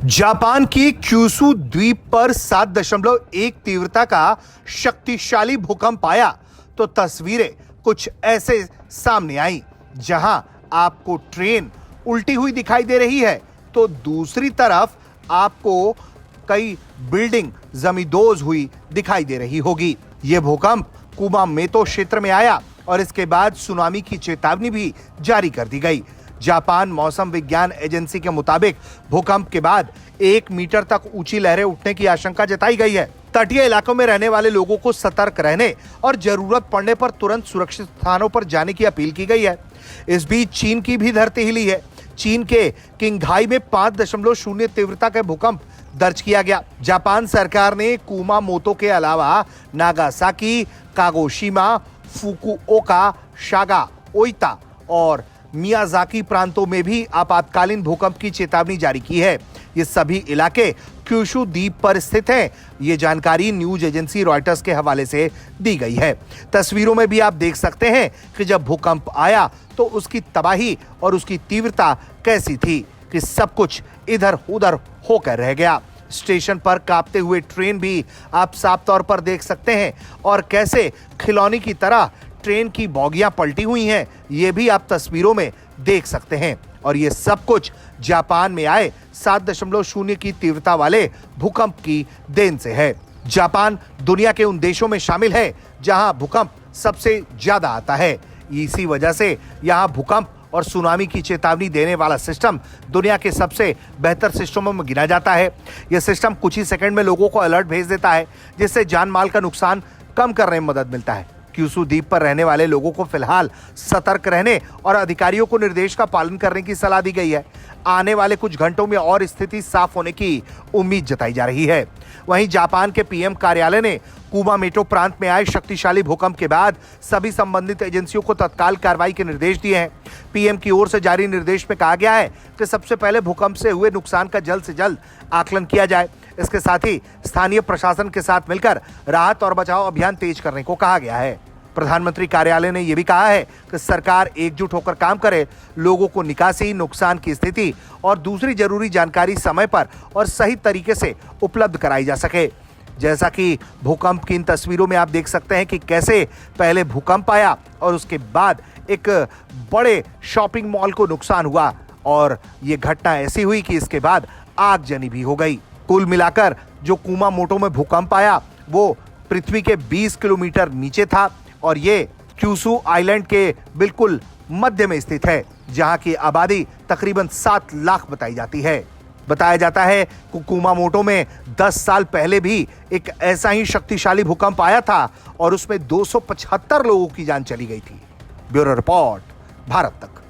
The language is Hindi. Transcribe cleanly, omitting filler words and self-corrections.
जापान की क्यूशू द्वीप पर 7.1 तीव्रता का शक्तिशाली भूकंप आया तो तस्वीरें कुछ ऐसे सामने आई जहां आपको ट्रेन उल्टी हुई दिखाई दे रही है तो दूसरी तरफ आपको कई बिल्डिंग जमींदोज हुई दिखाई दे रही होगी। यह भूकंप कुमामोतो क्षेत्र में आया और इसके बाद सुनामी की चेतावनी भी जारी कर दी गई। जापान मौसम विज्ञान एजेंसी के मुताबिक भूकंप के बाद 1 मीटर तक ऊंची लहरें उठने की आशंका जताई गई है। तटीय इलाकों में रहने वाले लोगों को सतर्क रहने और जरूरत पड़ने पर तुरंत सुरक्षित स्थानों पर जाने की अपील की गई है। इस बीच चीन की भी धरती हिली है। चीन के किंगघाई में 5.0 तीव्रता का भूकंप दर्ज किया गया। जापान सरकार ने कुमामोतो के अलावा नागासाकी, कागोशिमा, फुकुओका, सागा, ओइता और मियाजाकी प्रांतों में भी आपातकालीन भूकंप की चेतावनी जारी की है। ये सभी इलाके क्यूशू द्वीप पर स्थित हैं। ये जानकारी न्यूज एजेंसी रॉयटर्स के हवाले से दी गई है। तस्वीरों में भी आप देख सकते हैं कि जब भूकंप आया तो उसकी तबाही और उसकी तीव्रता कैसी थी कि सब कुछ इधर उधर होकर रह गया। स्टेशन पर कांपते हुए ट्रेन भी आप साफ तौर पर देख सकते हैं और कैसे खिलौने की तरह ट्रेन की बोगियां पलटी हुई हैं, ये भी आप तस्वीरों में देख सकते हैं। और ये सब कुछ जापान में आए 7.0 की तीव्रता वाले भूकंप की देन से है। जापान दुनिया के उन देशों में शामिल है जहां भूकंप सबसे ज्यादा आता है। इसी वजह से यहां भूकंप और सुनामी की चेतावनी देने वाला सिस्टम दुनिया के सबसे बेहतर सिस्टमों में गिना जाता है। यह सिस्टम कुछ ही सेकंड में लोगों को अलर्ट भेज देता है, जिससे जान माल का नुकसान कम करने में मदद मिलता है। क्यूशू द्वीप पर रहने वाले लोगों को फिलहाल सतर्क रहने और अधिकारियों को निर्देश का पालन करने की सलाह दी गई है। आने वाले कुछ घंटों में और स्थिति साफ होने की उम्मीद जताई जा रही है। वहीं जापान के पीएम कार्यालय ने कुमामोतो प्रांत में आए शक्तिशाली भूकंप के बाद सभी संबंधित एजेंसियों को तत्काल कार्रवाई के निर्देश दिए हैं। पीएम की ओर से जारी निर्देश में कहा गया है कि सबसे पहले भूकंप से हुए नुकसान का जल्द से जल्द आकलन किया जाए। इसके साथ ही स्थानीय प्रशासन के साथ मिलकर राहत और बचाव अभियान तेज करने को कहा गया है। प्रधानमंत्री कार्यालय ने यह भी कहा है कि सरकार एकजुट होकर काम करे, लोगों को निकासी, नुकसान की स्थिति और दूसरी जरूरी जानकारी समय पर और सही तरीके से उपलब्ध कराई जा सके। जैसा कि भूकंप की इन तस्वीरों में आप देख सकते हैं कि कैसे पहले भूकंप आया और उसके बाद एक बड़े शॉपिंग मॉल को नुकसान हुआ और ये घटना ऐसी हुई कि इसके बाद आगजनी भी हो गई। कुल मिलाकर जो कुमामोतो में भूकंप आया वो पृथ्वी के 20 किलोमीटर नीचे था और ये क्यूशू आइलैंड के बिल्कुल मध्य में स्थित है, जहां की आबादी तकरीबन 7 लाख बताई जाती है। बताया जाता है कि कुमामोतो में 10 साल पहले भी एक ऐसा ही शक्तिशाली भूकंप आया था और उसमें 275 लोगों की जान चली गई थी। ब्यूरो रिपोर्ट, भारत तक।